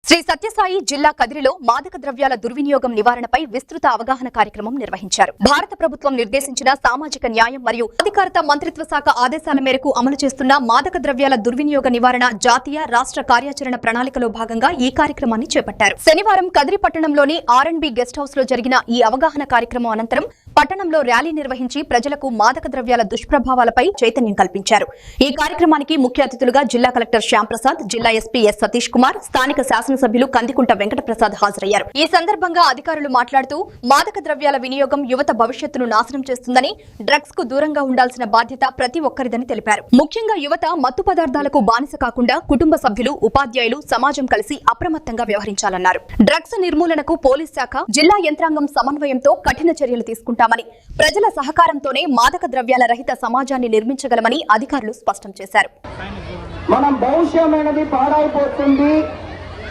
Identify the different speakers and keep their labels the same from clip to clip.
Speaker 1: శ్రీ సత్యసాయి జిల్లా కదిరిలో మాదక ద్రవ్యాల దుర్వినియోగం నివారణపై విస్తృత అవగాహన కార్యక్రమం నిర్వహించారు. భారత ప్రభుత్వం నిర్దేశించిన సామాజిక న్యాయం మరియు అధికారిత మంత్రిత్వ శాఖ ఆదేశాల మేరకు అమలు చేస్తున్న మాదక ద్రవ్యాల దుర్వినియోగ నివారణ జాతీయ రాష్ట్ర కార్యాచరణ ప్రణాళికలో భాగంగా ఈ కార్యక్రమాన్ని చేపట్టారు. శనివారం కదిరి పట్టణంలోని R&B గెస్ట్ హౌస్ లో జరిగిన ఈ అవగాహన కార్యక్రమం అనంతరం పట్టణంలో ర్యాలీ నిర్వహించి ప్రజలకు మాదక ద్రవ్యాల దుష్ప్రభావాలపై చైతన్యం కల్పించారు. ఈ కార్యక్రమానికి ముఖ్య అతిథులుగా జిల్లా కలెక్టర్ శ్యాంప్రసాద్, జిల్లా ఎస్పీ ఎస్ సతీష్ కుమార్, స్థానిక శాసనసభ్యులు కందికుంట వెంకటప్రసాద్ హాజరయ్యారు. ఈ సందర్భంగా అధికారులు మాట్లాడుతూ మాదక ద్రవ్యాల వినియోగం యువత భవిష్యత్తును నాశనం చేస్తుందని, డ్రగ్స్ కు దూరంగా ఉండాల్సిన బాధ్యత ప్రతి ఒక్కరిదని తెలిపారు. ముఖ్యంగా యువత మత్తు పదార్థాలకు బానిస కాకుండా కుటుంబ సభ్యులు, ఉపాధ్యాయులు, సమాజం కలిసి అప్రమత్తంగా వ్యవహరించాలన్నారు. డ్రగ్స్ నిర్మూలనకు పోలీస్ శాఖ, జిల్లా యంత్రాంగం సమన్వయంతో కఠిన చర్యలు తీసుకుంటామని, ప్రజల సహకారంతోనే మాదక ద్రవ్యాల రహిత సమాజాన్ని నిర్మించగలమని అధికారులు స్పష్టం చేశారు.
Speaker 2: మనం భవిష్యం అనేది పాడైపోతుంది,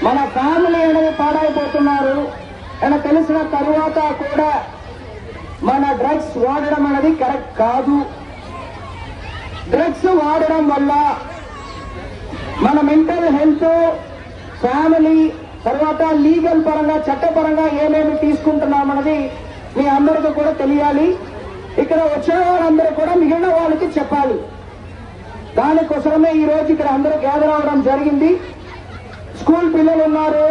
Speaker 2: మన ఫ్యామిలీ అనేది పాడైపోతున్నారు అని తెలిసిన తరువాత కూడా మన డ్రగ్స్ వాడడం అనేది కరెక్ట్ కాదు. డ్రగ్స్ వాడడం వల్ల మన మెంటల్ హెల్త్, ఫ్యామిలీ, తర్వాత లీగల్ పరంగా, చట్టపరంగా ఏమేమి తీసుకుంటున్నామన్నది మీ అందరికీ కూడా తెలియాలి. ఇక్కడ వచ్చిన వాళ్ళందరూ కూడా మిగిలిన వాళ్ళకి చెప్పాలి. దానికోసమే ఈ రోజు ఇక్కడ అందరూ గ్యాదర్ అవడం జరిగింది. స్కూల్ పిల్లలు ఉన్నారు,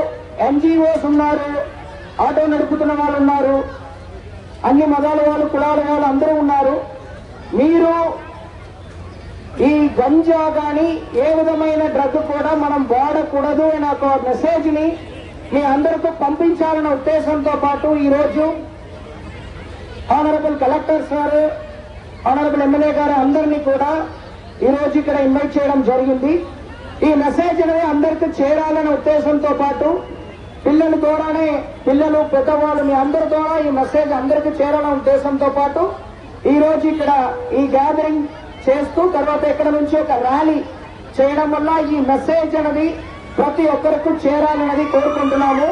Speaker 2: NGOs ఉన్నారు, ఆటో నడుపుతున్న వాళ్ళు ఉన్నారు, అన్ని మతాల వాళ్ళు, కులాల వాళ్ళు అందరూ ఉన్నారు. మీరు ఈ గంజా కానీ ఏ విధమైన డ్రగ్ కూడా మనం వాడకూడదు అనే ఒక మెసేజ్ ని మీ అందరికీ పంపించాలన్న ఉద్దేశంతో పాటు ఈరోజు honourable collector sir, honourable MLA గారు అందరినీ కూడా ఈరోజు ఇక్కడ ఇన్వైట్ చేయడం జరిగింది. ఈ మెసేజ్ అనేది అందరికీ చేరాలనే ఉద్దేశంతో పాటు పిల్లల ద్వారానే, పిల్లలు, పెద్దవాళ్ళు మీ అందరి ద్వారా ఈ మెసేజ్ అందరికీ చేరాలనే ఉద్దేశంతో పాటు ఈ రోజు ఇక్కడ ఈ గ్యాదరింగ్ చేస్తూ తర్వాత ఇక్కడ నుంచి ఒక ర్యాలీ చేయడం వల్ల ఈ మెసేజ్ అనేది ప్రతి ఒక్కరికి చేరాలనేది కోరుకుంటున్నాము.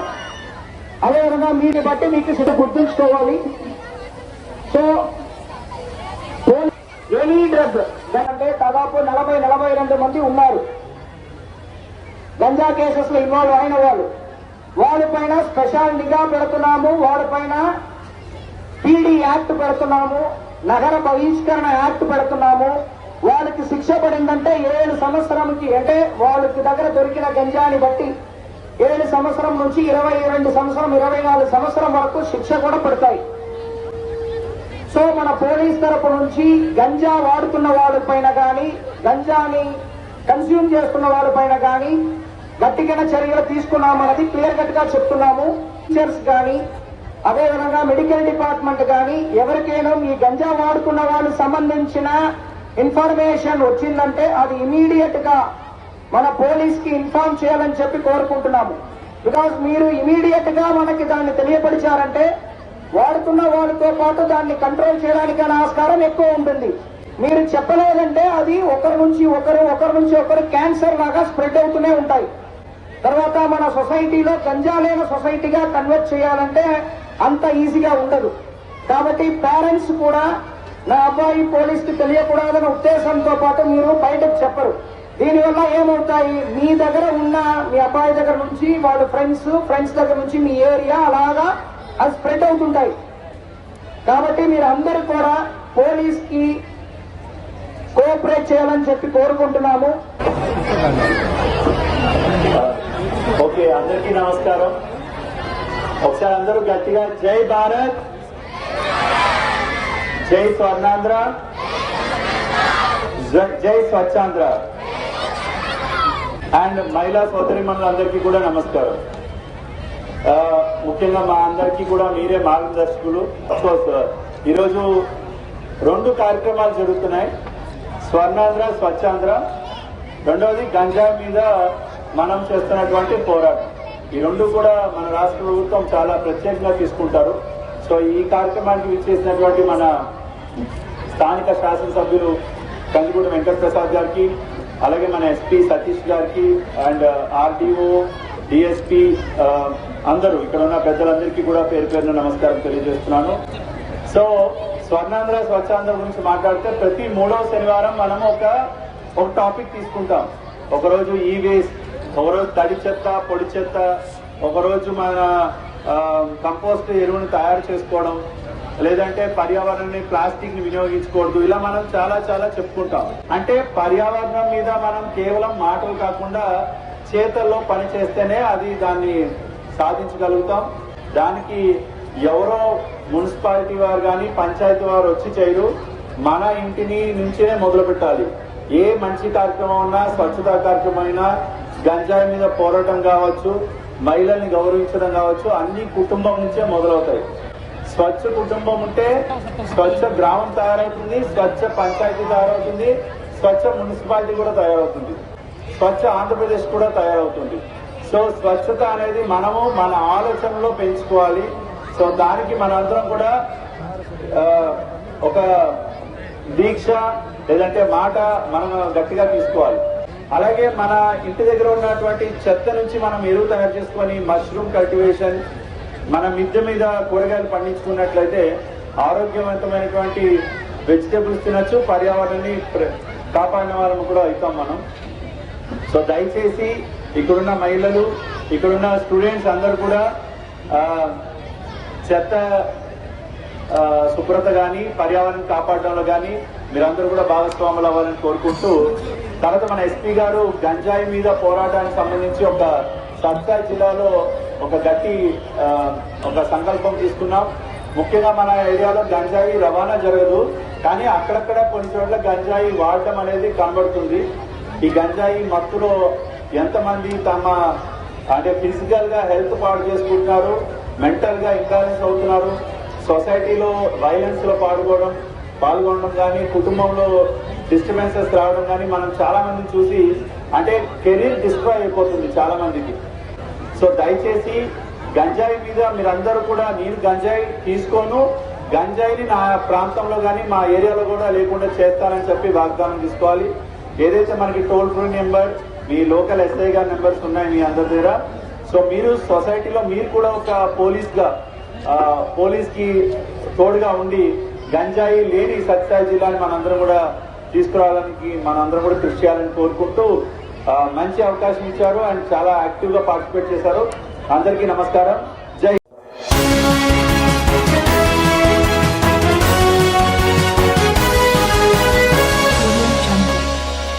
Speaker 2: అదేవిధంగా మీరు బట్టి మీకు గుర్తుంచుకోవాలి. సో ఎనీ డ్రగ్ అంటే దాదాపు 40-42 మంది ఉన్నారు గంజా కేసెస్ లో ఇన్వాల్వ్ అయిన వాళ్ళు. వాళ్ళపైన స్పెషల్ నిఘా పెడుతున్నాము, వాళ్ళపైన PD యాక్ట్ పెడుతున్నాము, నగర బహిష్కరణ యాక్ట్ పెడుతున్నాము. వాళ్ళకి శిక్ష పడిందంటే 7 సంవత్సరంకి, అంటే వాళ్ళకి దగ్గర దొరికిన గంజాని బట్టి 7 సంవత్సరం నుంచి 22 సంవత్సరం, 24 సంవత్సరం వరకు శిక్ష కూడా పడతాయి. సో మన పోలీస్ తరపు నుంచి గంజా వాడుతున్న వాళ్ళపైన కానీ, గంజాని కన్స్యూమ్ చేస్తున్న వాళ్ళపైన కానీ గట్టిగా చర్యలు తీసుకున్నామన్నది క్లియర్ కట్ గా చెప్తున్నాము. టీచర్స్ కానీ, అదేవిధంగా మెడికల్ డిపార్ట్మెంట్ కానీ ఎవరికైనా ఈ గంజా వాడుతున్న వాళ్ళకి సంబంధించిన ఇన్ఫర్మేషన్ వచ్చిందంటే అది ఇమీడియట్ గా మన పోలీస్ కి ఇన్ఫార్మ్ చేయాలని చెప్పి కోరుకుంటున్నాము. బికాస్ మీరు ఇమీడియట్ గా మనకి దాన్ని తెలియపరిచారంటే వాడుతున్న వాళ్ళతో పాటు దాన్ని కంట్రోల్ చేయడానికి ఆస్కారం ఎక్కువ ఉంటుంది. మీరు చెప్పలేదంటే అది ఒకరి నుంచి ఒకరు క్యాన్సర్ లాగా స్ప్రెడ్ అవుతూనే ఉంటాయి. తర్వాత మన సొసైటీలో గంజా లేని సొసైటీగా కన్వర్ట్ చేయాలంటే అంత ఈజీగా ఉండదు. కాబట్టి పేరెంట్స్ కూడా నా అబ్బాయి పోలీస్ కి తెలియకూడదన్న ఉద్దేశంతో పాటు మీరు బయటకు చెప్పరు. దీనివల్ల ఏమవుతాయి, మీ దగ్గర ఉన్న మీ అబ్బాయి దగ్గర నుంచి వాళ్ళ ఫ్రెండ్స్ దగ్గర నుంచి మీ ఏరియా అలాగా అది స్ప్రెడ్ అవుతుంటాయి. కాబట్టి మీరు అందరూ కూడా పోలీస్ కి కోఆపరేట్ చేయాలని చెప్పి కోరుకుంటున్నాము.
Speaker 3: ఓకే, అందరికీ నమస్కారం. ఒకసారి అందరూ గట్టిగా జై భారత్, జై స్వర్ణాంధ్ర, జై స్వచ్ఛాంధ్ర. అండ్ మహిళా సోదరీమణులందరికీ కూడా నమస్కారం. ముఖ్యంగా మా అందరికీ కూడా మీరే మార్గదర్శకులు. అఫ్కోర్స్ ఈరోజు 2 కార్యక్రమాలు జరుగుతున్నాయి, స్వర్ణాంధ్ర, స్వచ్ఛాంధ్ర. రెండవది గంజా మీద మనం చేస్తున్నటువంటి పోరాటం. ఈ 2 కూడా మన రాష్ట్ర ప్రభుత్వం చాలా ప్రత్యేకంగా తీసుకుంటారు. సో ఈ కార్యక్రమానికి విచ్చేసినటువంటి మన స్థానిక శాసనసభ్యులు కందికుంట వెంకటప్రసాద్ గారికి, అలాగే మన ఎస్పీ సతీష్ గారికి, అండ్ RDO, DSP అందరూ ఇక్కడ ఉన్న పెద్దలందరికీ కూడా పేరు పేరున నమస్కారం తెలియజేస్తున్నాను. సో స్వర్ణాంధ్ర, స్వచ్ఛాంధ్ర గురించి మాట్లాడితే ప్రతి 3వ శనివారం మనము ఒక టాపిక్ తీసుకుంటాం. ఒకరోజు ఈ వేస్ట్, ఒకరోజు తడి చెత్త పొడి చెత్త, ఒకరోజు మన కంపోస్ట్ ఎరువుని తయారు చేసుకోవడం, లేదంటే పర్యావరణాన్ని ప్లాస్టిక్ ని వినియోగించకూడదు. ఇలా మనం చాలా చాలా చెప్పుకుంటాం. అంటే పర్యావరణం మీద మనం కేవలం మాటలు కాకుండా చేతల్లో పని చేస్తేనే అది దాన్ని సాధించగలుగుతాం. దానికి ఎవరో మున్సిపాలిటీ వారు కానీ పంచాయతీ వారు వచ్చి చేయరు, మన ఇంటిని నుంచే మొదలు పెట్టాలి. ఏ మంచి కార్యక్రమం ఉన్నా, స్వచ్ఛతా కార్యక్రమం అయినా, గంజాయి మీద పోరాటం కావచ్చు, మహిళల్ని గౌరవించడం కావచ్చు, అన్ని కుటుంబం నుంచే మొదలవుతాయి. స్వచ్ఛ కుటుంబం ఉంటే స్వచ్ఛ గ్రామం తయారవుతుంది, స్వచ్ఛ పంచాయతీ తయారవుతుంది, స్వచ్ఛ మున్సిపాలిటీ కూడా తయారవుతుంది, స్వచ్ఛ ఆంధ్రప్రదేశ్ కూడా తయారవుతుంది. సో స్వచ్ఛత అనేది మనము మన ఆలోచనలో పెంచుకోవాలి. సో దానికి మనందరం కూడా ఒక దీక్ష లేదంటే మాట మనం గట్టిగా తీసుకోవాలి. అలాగే మన ఇంటి దగ్గర ఉన్నటువంటి చెత్త నుంచి మనం ఎరువు తయారు చేసుకొని మష్రూమ్ కల్టివేషన్, మన మిద్దె మీద కూరగాయలు పండించుకున్నట్లయితే ఆరోగ్యవంతమైనటువంటి వెజిటేబుల్స్ తినచ్చు, పర్యావరణాన్ని కాపాడిన వాళ్ళని కూడా అవుతాం మనం. సో దయచేసి ఇక్కడున్న మహిళలు, ఇక్కడున్న స్టూడెంట్స్ అందరూ కూడా చెత్త శుభ్రత కానీ పర్యావరణం కాపాడడంలో కానీ మీరందరూ కూడా భాగస్వాములు అవ్వాలని కోరుకుంటూ, తర్వాత మన ఎస్పీ గారు గంజాయి మీద పోరాటానికి సంబంధించి ఒక సత్సాయి జిల్లాలో ఒక గట్టి ఒక సంకల్పం తీసుకున్నాం. ముఖ్యంగా మన ఏరియాలో గంజాయి రవాణా జరగదు, కానీ అక్కడక్కడ కొన్ని చోట్ల గంజాయి వాడటం అనేది కనబడుతుంది. ఈ గంజాయి మత్తులో ఎంతమంది తమ అంటే ఫిజికల్ గా హెల్త్ పాడు చేసుకుంటున్నారు, మెంటల్ గా ఇంబ్యాలెన్స్ అవుతున్నారు, సొసైటీలో వైలెన్స్ లో పాల్గొనడం కానీ, కుటుంబంలో డిస్టర్బెన్సెస్ రావడం కానీ మనం చాలా మందిని చూసి అంటే కెరీర్ డిస్ట్రాయ్ అయిపోతుంది చాలా మందికి. సో దయచేసి గంజాయి మీద మీరందరూ కూడా, నేను గంజాయి తీసుకోను, గంజాయిని నా ప్రాంతంలో కానీ మా ఏరియాలో కూడా లేకుండా చేస్తానని చెప్పి వాగ్దానం తీసుకోవాలి. ఏదైతే మనకి టోల్ ఫ్రీ నెంబర్, మీ లోకల్ ఎస్ఐ గారి నెంబర్స్ ఉన్నాయి మీ అందరి దగ్గర. సో మీరు సొసైటీలో మీరు కూడా ఒక పోలీస్ కి తోడుగా ఉండి గంజాయి లేని సత్సాయి జిల్లాని మనందరం కూడా తీసుకురావడానికి మనందరం కూడా కృషి చేయాలని కోరుకుంటూ మంచి అవకాశం ఇచ్చారు అండ్ చాలా యాక్టివ్ గా పార్టిసిపేట్ చేశారు. అందరికీ నమస్కారం.